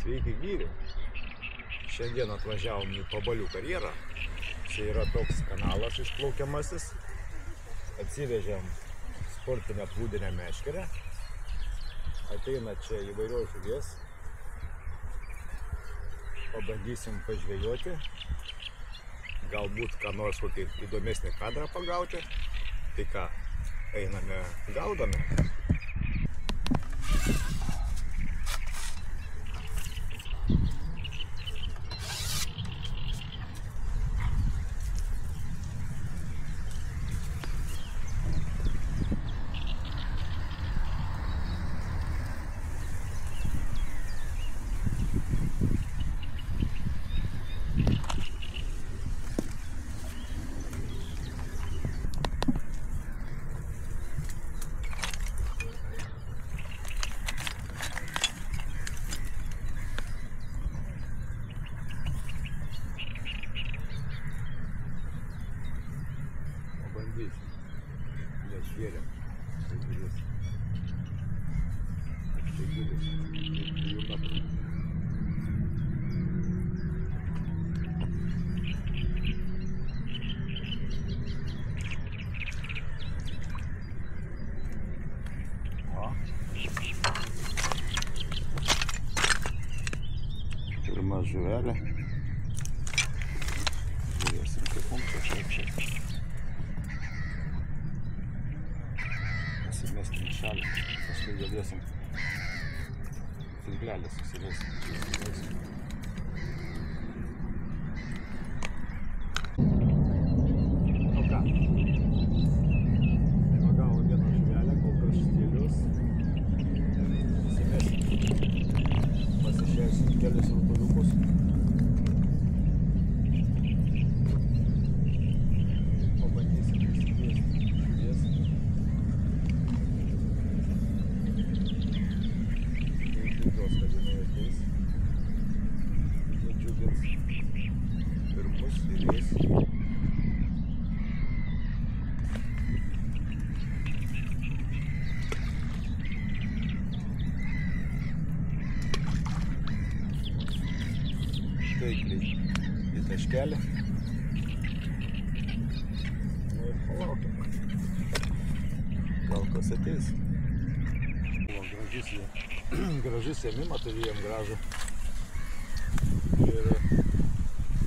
Sveiki gyvi. Šiandien atvažiavom į Pabalių karjerą. Čia yra toks kanalas išplaukiamasis. Atsivežėm sportinę plūdinę meškerę. Ateina čia įvairios žuvies. Pabandysim pažvejoti. Galbūt ką nors kokį įdomesnį kadrą pagauti. Tai ką, einame gaudami. Я щеря. Pirma žuvelė. Žiūrėsim, kaip mums čia. Pasimeskim į šalį, paskui galėsim tinklelį susivesti. Nu ką, pagavo vieną žuvelę, kol kas stilius. Pasimesim, pasišėsim kelius rutuliukus. Pabandysim išsikviesti žuvies. Kad jinai ateis, nudžiugins ir mus, ir jais. Taikliai į taškelį. Nu ir palaukim. Gal kas ateis. Gražus ėmimą turėjom gražų ir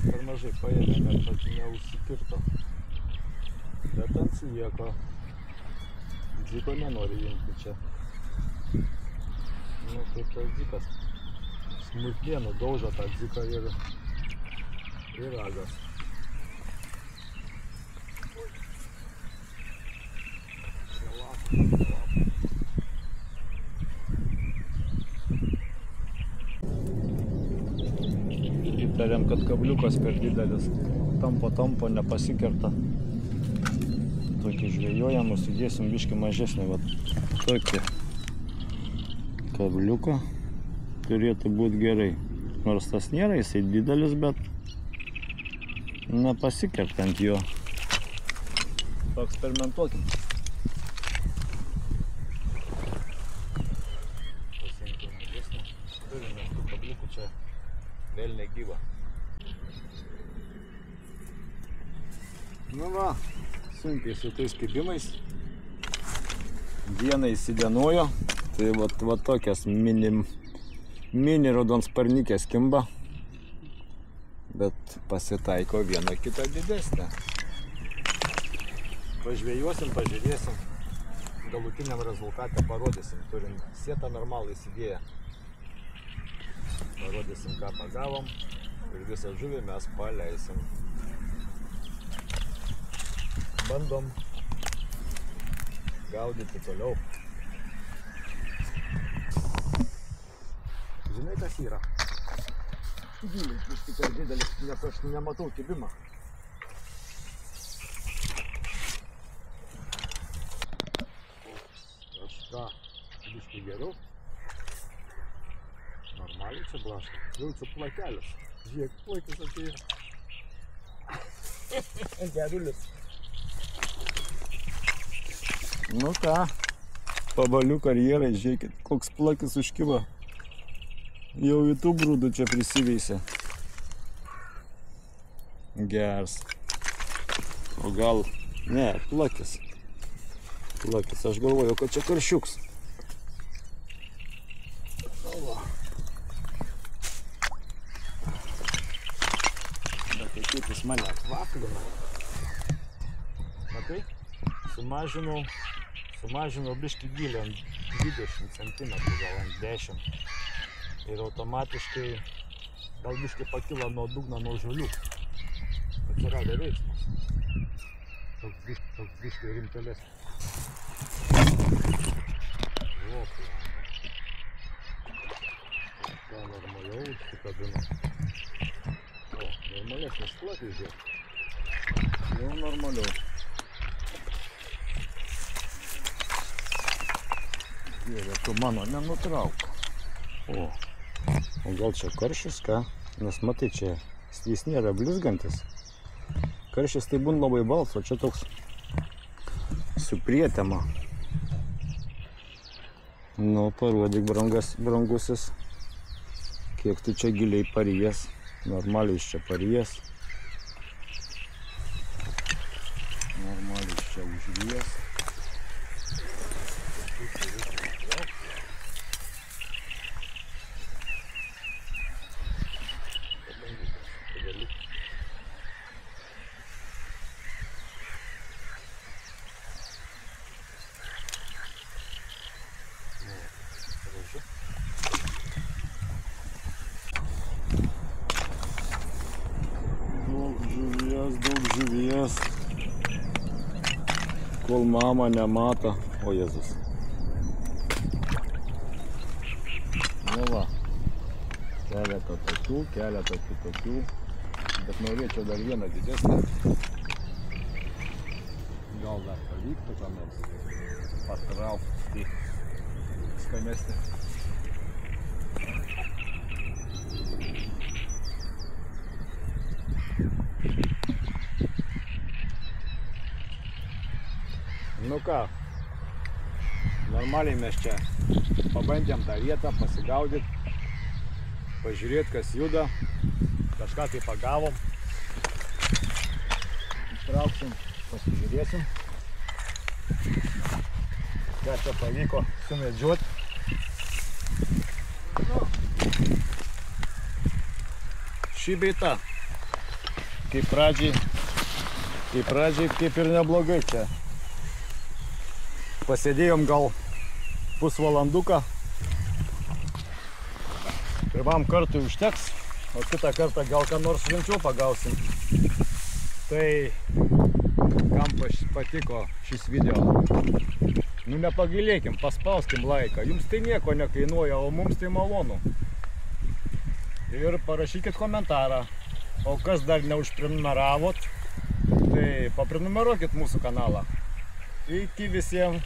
per mažai paėmėme, kad neužsikirto, bet atsilieko. Dziko nenori imti čia. Nu kaip tas dzikas smulkmenų daužo tą dziką ir ragas. Įtariam, kad kabliukas per didelis, tampo nepasikerta. Tokį žvejojam, užsidėsim biškį mažesnį, vat tokį kabliuką turėtų būti gerai. Nors tas nėra, jisai didelis, bet nepasikerta ant jo. Paeksperimentuokim. Pasiimkim mažesnį. Turime tų kabliukų čia vėl negyva. Nu va, sunkiai su tais kibimais. Dieną įsidienojo. Tai va tokias mini raudonsparnikės kimba. Bet pasitaiko viena kita didesnė. Pažvėjuosim, pažiūrėsim. Galutiniam rezultatą parodysim. Turim sietą normalą įsidėję. Parodysim, ką pagavom ir visą žuvį mes paleisim. Bandom gaudyti toliau. Žinai, kas yra? Gylis biškį per didelis, nes aš nematau kibimą. Kažką biškį geriau. Normaliai čia blaško. Jaučiu plakelis. Žiūrėk, plakis atėjo. Gerulis. Nu ką, Pabalių karjerai, žiūrėkit, koks plakis užkibo. Jau į tų grūdų čia prisiveisė. Geras. O gal... Ne, plakis. Plakis. Aš galvoju, kad čia karšiuks. Bet tėtis mane atvaklina. Matai? Sumažinau biškį gilį ant 20 cm, gal ant 10. Ir automatiškai gal biškį pakilo nuo dugno, nuo žolių. Atsirado veiksmas. Toks biškį rimtelės. Ką normaliau užsikabino. O, normalesnis plakis žiūrėk. Jau normaliau. Dieve, tu mano nenutrauk. O gal čia karšis, ką? Nes matai, čia jis nėra blizgantis. Karšis tai būna labai balso, čia toks su prietema. Nu, parodyk, brangusis, kiek tu čia giliai parijęs. Normaliai čia parijęs. Normaliai čia užrijęs. Daug žuvies, kol mama nemato, o Jėzus. Nu va, keletą tokių, keletą kitokių, bet norėčiau dar vieną didesnį. Gal dar pavyktų ką nors patraukti skanesnį. Nu ką, normaliai mes čia pabandėm tą vietą, pasigaudyt, pažiūrėt, kas juda, kažką tai pagavom. Ištrauksim, pasižiūrėsim, ką čia pavyko sumedžiuot. Nu, šį bei tą, kaip pradžiai kaip ir neblogai čia. Pasėdėjom gal pusvalanduką. Pirmam kartui užteks, o kitą kartą gal ką nors rimčiau pagausim. Tai kam patiko šis video, nu nepagailėkim, paspauskim laiką. Jums tai nieko nekainuoja, o mums tai malonu. Ir parašykit komentarą. O kas dar neužprenumeravot, tai paprenumeruokit mūsų kanalą. Iki visiems.